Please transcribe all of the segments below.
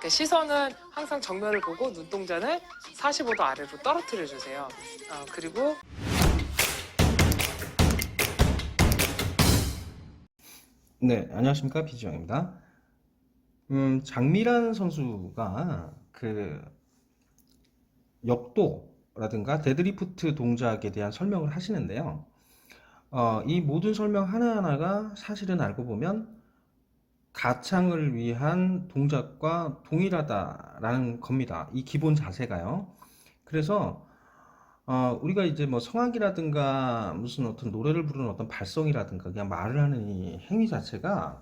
그러니까 시선은 항상 정면을 보고 눈동자는 45도 아래로 떨어뜨려 주세요. 그리고 네, 안녕하십니까. 비지영입니다. 장미란 선수가 그 역도라든가 데드리프트 동작에 대한 설명을 하시는데요. 이 모든 설명 하나하나가 사실은 알고 보면 가창을 위한 동작과 동일하다라는 겁니다. 이 기본 자세가요. 그래서 우리가 이제 뭐 성악이라든가 무슨 어떤 노래를 부르는 어떤 발성이라든가 그냥 말을 하는 이 행위 자체가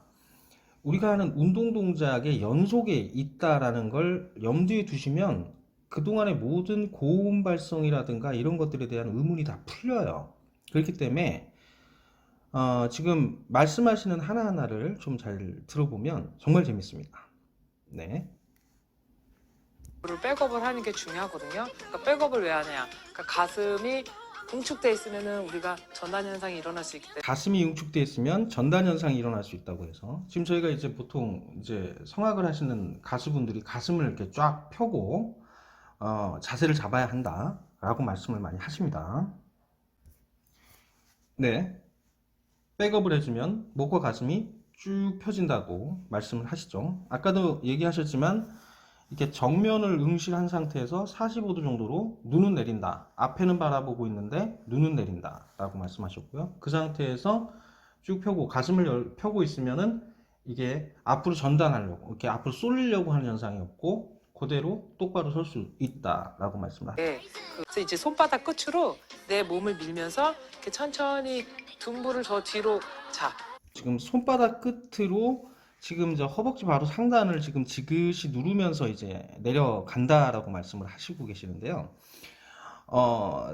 우리가 하는 운동 동작의 연속에 있다라는 걸 염두에 두시면 그동안의 모든 고음 발성이라든가 이런 것들에 대한 의문이 다 풀려요. 그렇기 때문에 지금 말씀하시는 하나하나를 좀 잘 들어보면 정말 재밌습니다. 네. 백업을 하는 게 중요하거든요. 그러니까 백업을 왜 하냐? 그러니까 가슴이 응축돼 있으면은 우리가 전단 현상이 일어날 수 있기 때문에. 가슴이 응축되어 있으면 전단 현상이 일어날 수 있다고 해서 지금 저희가 이제 보통 이제 성악을 하시는 가수분들이 가슴을 이렇게 쫙 펴고 자세를 잡아야 한다라고 말씀을 많이 하십니다. 네. 백업을 해주면 목과 가슴이 쭉 펴진다고 말씀을 하시죠. 아까도 얘기하셨지만 이렇게 정면을 응시한 상태에서 45도 정도로 눈은 내린다. 앞에는 바라보고 있는데 눈은 내린다 라고 말씀하셨고요. 그 상태에서 쭉 펴고 가슴을 펴고 있으면은 이게 앞으로 전단하려고 이렇게 앞으로 쏠리려고 하는 현상이 없고 그대로 똑바로 설 수 있다라고 말씀을 하셨죠. 네. 그래서 이제 손바닥 끝으로 내 몸을 밀면서 이렇게 천천히 둔부를 저 뒤로 지금 손바닥 끝으로 지금 저 허벅지 바로 상단을 지금 지그시 누르면서 이제 내려간다라고 말씀을 하시고 계시는데요.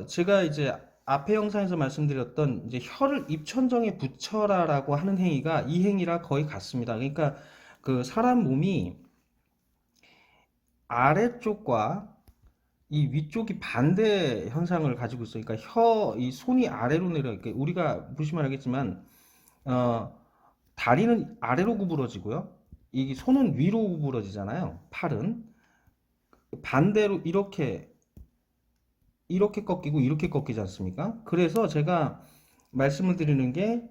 제가 이제 앞에 영상에서 말씀드렸던 이제 혀를 입천정에 붙여라라고 하는 행위가 이 행위랑 거의 같습니다. 그러니까 그 사람 몸이 아래쪽과 이 위쪽이 반대 현상을 가지고 있어요. 그러니까 이 손이 아래로 내려, 이렇게 우리가 보시면 알겠지만, 어, 다리는 아래로 구부러지고요. 이 손은 위로 구부러지잖아요. 팔은 반대로 이렇게 꺾이고 이렇게 꺾이지 않습니까? 그래서 제가 말씀을 드리는 게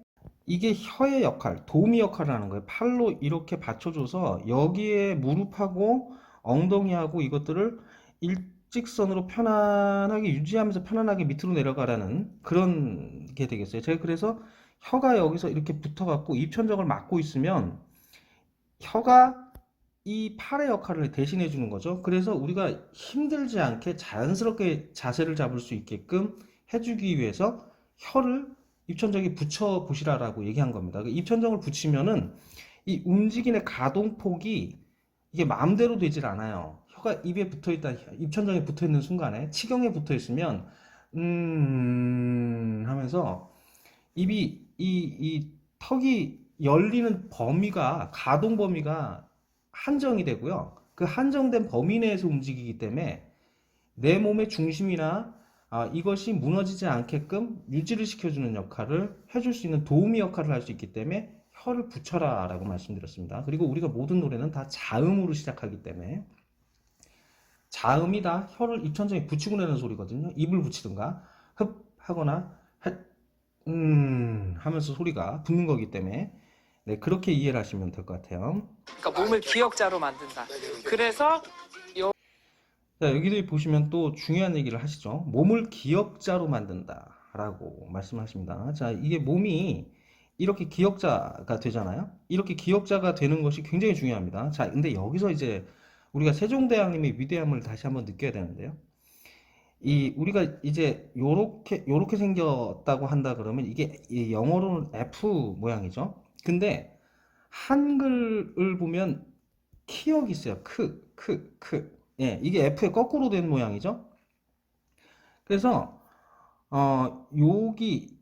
이게 혀의 역할, 도우미 역할을 하는 거예요. 팔로 이렇게 받쳐줘서 여기에 무릎하고 엉덩이하고 이것들을 일직선으로 편안하게 유지하면서 편안하게 밑으로 내려가라는 그런 게 되겠어요. 제가 그래서 혀가 여기서 이렇게 붙어갖고 입천정을 막고 있으면 혀가 이 팔의 역할을 대신해 주는 거죠. 그래서 우리가 힘들지 않게 자연스럽게 자세를 잡을 수 있게끔 해주기 위해서 혀를 입천정에 붙여 보시라라고 얘기한 겁니다. 입천정을 붙이면은 이 움직임의 가동폭이 이게 마음대로 되질 않아요. 혀가 입에 붙어 있다, 입천정에 붙어 있는 순간에 치경에 붙어 있으면 하면서 이 턱이 열리는 범위가 가동 범위가 한정이 되고요. 그 한정된 범위 내에서 움직이기 때문에 내 몸의 중심이나 이것이 무너지지 않게끔 유지를 시켜주는 역할을 해줄 수 있는 도우미 역할을 할 수 있기 때문에 혀를 붙여라 라고 말씀드렸습니다. 그리고 우리가 모든 노래는 다 자음으로 시작하기 때문에 자음이 다 혀를 입천장에 붙이고 내는 소리거든요. 입을 붙이든가 흡 하거나 헷 하면서 소리가 붙는 거기 때문에 네, 그렇게 이해를 하시면 될 것 같아요. 그러니까 몸을 기역자로 만든다. 그래서 자, 여기도 보시면 또 중요한 얘기를 하시죠. 몸을 기역자로 만든다 라고 말씀하십니다. 자, 이게 몸이 이렇게 기역자가 되잖아요. 이렇게 기역자가 되는 것이 굉장히 중요합니다. 자, 근데 여기서 이제 우리가 세종대왕님의 위대함을 다시 한번 느껴야 되는데요. 우리가 이제 요렇게 생겼다고 한다 그러면 이게 영어로는 F 모양이죠. 근데 한글을 보면 키역이 있어요. 크. 예, 이게 F의 거꾸로 된 모양이죠. 그래서 여기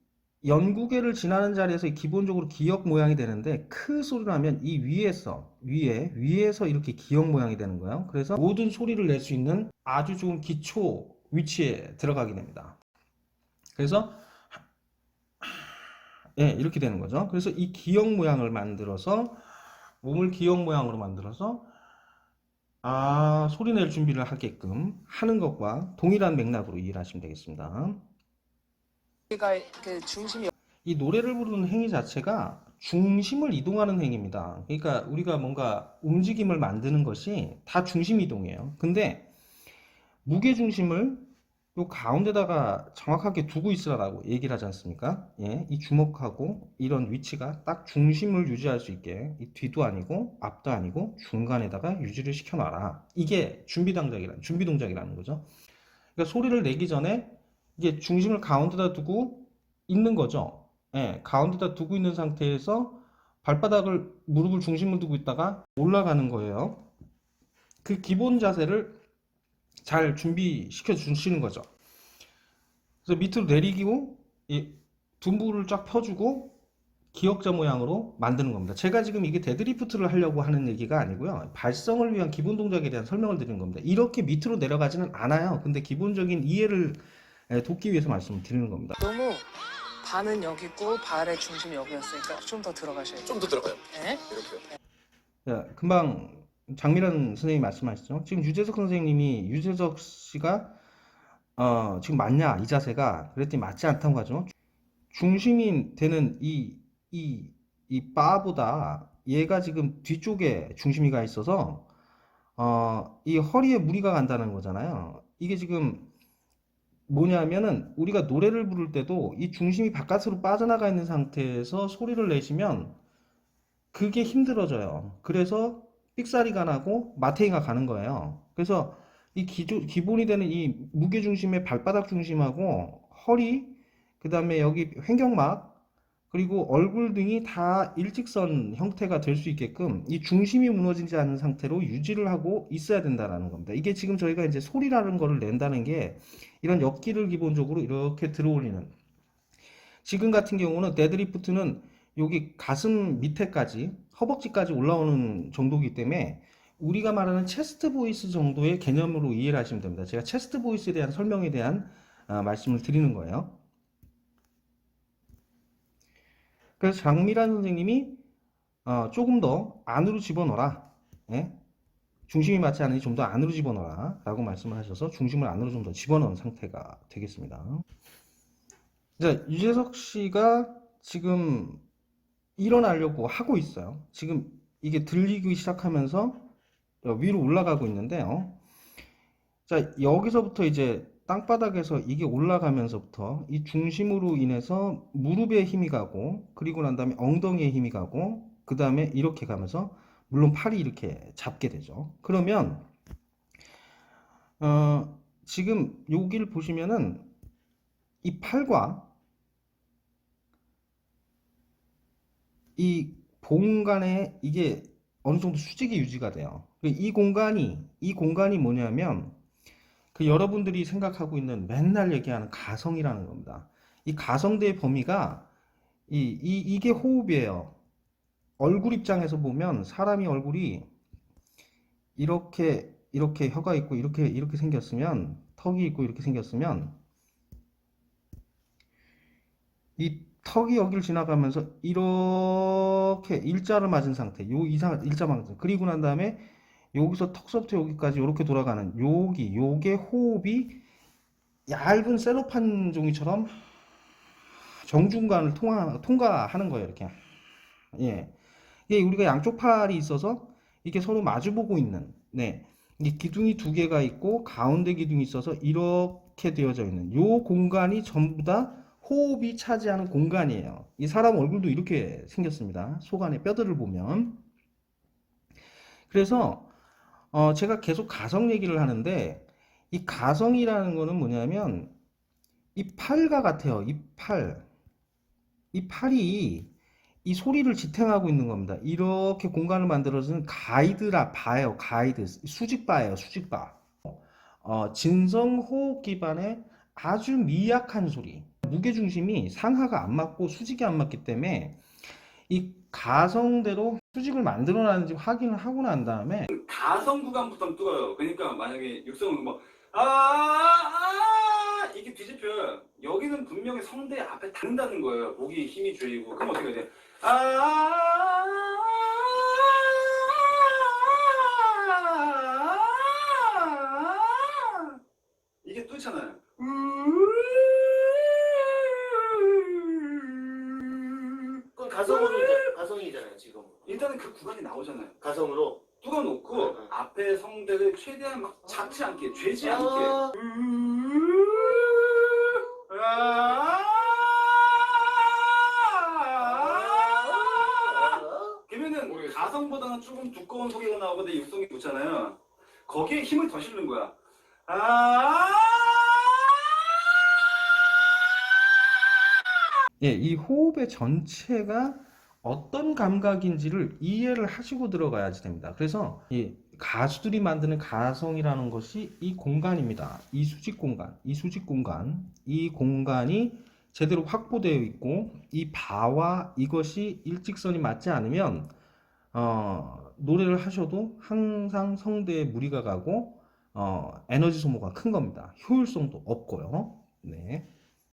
연구개를 지나는 자리에서 기본적으로 기역 모양이 되는데 크 소리를 하면 이 위에서 이렇게 기역 모양이 되는 거예요. 그래서 모든 소리를 낼 수 있는 아주 좋은 기초 위치에 들어가게 됩니다. 그래서 예, 이렇게 되는 거죠. 그래서 이 기역 모양을 만들어서 몸을 기역 모양으로 만들어서 소리 낼 준비를 하게끔 하는 것과 동일한 맥락으로 이해를 하시면 되겠습니다. 우리가 그 중심이 이 노래를 부르는 행위 자체가 중심을 이동하는 행위입니다. 그러니까 우리가 뭔가 움직임을 만드는 것이 다 중심 이동이에요. 근데 무게 중심을 요 가운데다가 정확하게 두고 있으라고 얘기를 하지 않습니까? 예, 이 주먹하고 이런 위치가 딱 중심을 유지할 수 있게 이 뒤도 아니고 앞도 아니고 중간에다가 유지를 시켜놔라. 이게 준비 동작이라는 거죠. 그러니까 소리를 내기 전에 이게 중심을 가운데다 두고 있는 거죠. 예, 가운데다 두고 있는 상태에서 발바닥을 무릎을 중심을 두고 있다가 올라가는 거예요. 그 기본 자세를 잘 준비시켜 주시는 거죠. 그래서 밑으로 내리고 이 둔부를 쫙 펴주고 기역자 모양으로 만드는 겁니다. 제가 지금 이게 데드리프트를 하려고 하는 얘기가 아니고요. 발성을 위한 기본 동작에 대한 설명을 드리는 겁니다. 이렇게 밑으로 내려가지는 않아요. 근데 기본적인 이해를 돕기 위해서 말씀을 드리는 겁니다. 너무 발은 여기 있고 발의 중심이 여기였으니까 좀 더 들어가셔야죠. 좀 더 들어가요. 네? 이렇게요. 자, 금방 장미란 선생님이 말씀하셨죠. 지금 유재석 씨가 지금 맞냐 이 자세가 그랬더니 맞지 않다고 하죠. 중심이 되는 이 바보다 얘가 지금 뒤쪽에 중심이 가 있어서 이 허리에 무리가 간다는 거잖아요. 이게 지금 뭐냐면은 우리가 노래를 부를 때도 이 중심이 바깥으로 빠져나가 있는 상태에서 소리를 내시면 그게 힘들어져요. 그래서 삑사리가 나고 마테이가 가는 거예요. 그래서 이 기본이 되는 이 무게중심의 발바닥 중심하고 허리, 그 다음에 여기 횡격막, 그리고 얼굴 등이 다 일직선 형태가 될 수 있게끔 이 중심이 무너지지 않은 상태로 유지를 하고 있어야 된다는 겁니다. 이게 지금 저희가 이제 소리라는 거를 낸다는 게 이런 역기를 기본적으로 이렇게 들어올리는, 지금 같은 경우는 데드리프트는 여기 가슴 밑에까지 허벅지까지 올라오는 정도이기 때문에 우리가 말하는 체스트 보이스 정도의 개념으로 이해를 하시면 됩니다. 제가 체스트 보이스에 대한 설명에 대한 말씀을 드리는 거예요. 그래서 장미란 선생님이 조금 더 안으로 집어넣어라. 예? 중심이 맞지 않으니 좀 더 안으로 집어넣어라 라고 말씀을 하셔서 중심을 안으로 좀 더 집어넣은 상태가 되겠습니다. 자, 유재석 씨가 지금 일어나려고 하고 있어요. 지금 이게 들리기 시작하면서 위로 올라가고 있는데요. 자, 여기서부터 이제 땅바닥에서 이게 올라가면서부터 이 중심으로 인해서 무릎에 힘이 가고, 그리고 난 다음에 엉덩이에 힘이 가고, 그 다음에 이렇게 가면서 물론 팔이 이렇게 잡게 되죠. 그러면 지금 여기를 보시면은 이 팔과 이 공간에 이게 어느 정도 수직이 유지가 돼요. 이 공간이 뭐냐면 그 여러분들이 생각하고 있는 맨날 얘기하는 가성이라는 겁니다. 이 가성대의 범위가 이게 호흡이에요. 얼굴 입장에서 보면 사람이 얼굴이 이렇게 혀가 있고 이렇게 생겼으면, 턱이 있고 이렇게 생겼으면 이 턱이 여기를 지나가면서 이렇게 일자를 맞은 상태, 일자 맞은 상태. 그리고 난 다음에 여기서 턱서부터 여기까지 이렇게 돌아가는 요게 호흡이 얇은 셀로판 종이처럼 정중간을 통과하는 거예요. 이렇게. 예. 이게 우리가 양쪽 팔이 있어서 이게 서로 마주보고 있는, 네. 이 기둥이 두 개가 있고 가운데 기둥이 있어서 이렇게 되어져 있는 요 공간이 전부 다 호흡이 차지하는 공간이에요. 이 사람 얼굴도 이렇게 생겼습니다. 속 안에 뼈들을 보면. 그래서 제가 계속 가성 얘기를 하는데 이 가성이라는 거는 뭐냐면 이 팔과 같아요. 이 팔이 이 소리를 지탱하고 있는 겁니다. 이렇게 공간을 만들어주는 봐요. 가이드. 수직바예요. 수직바. 진성-호흡 기반의 아주 미약한 소리. 무게중심이 상하가 안 맞고 수직이 안 맞기 때문에 이 가성대로 수직을 만들어놨는지 확인을 하고 난 다음에 가성 구간부터 뜨거요. 그러니까 만약에 육성은 이렇게 뒤집혀요. 여기는 분명히 성대 앞에 닿는다는 거예요. 목이 힘이 줄이고. 그럼 어떻게 해야 돼? 나오잖아요. 가성으로. 뚫어놓고 응. 앞에 성대를 최대한 막 작지 않게, 죄지 않게. 아. 그러면은 모르겠어. 가성보다는 조금 두꺼운 소리가 나오거든. 육성이 붙잖아요. 거기에 힘을 더 실는 거야. 아. 예, 이 호흡의 전체가 어떤 감각인지를 이해를 하시고 들어가야지 됩니다. 그래서 이 가수들이 만드는 가성이라는 것이 이 공간입니다. 이 수직 공간, 이 공간이 제대로 확보되어 있고 이 바와 이것이 일직선이 맞지 않으면 노래를 하셔도 항상 성대에 무리가 가고 에너지 소모가 큰 겁니다. 효율성도 없고요. 네.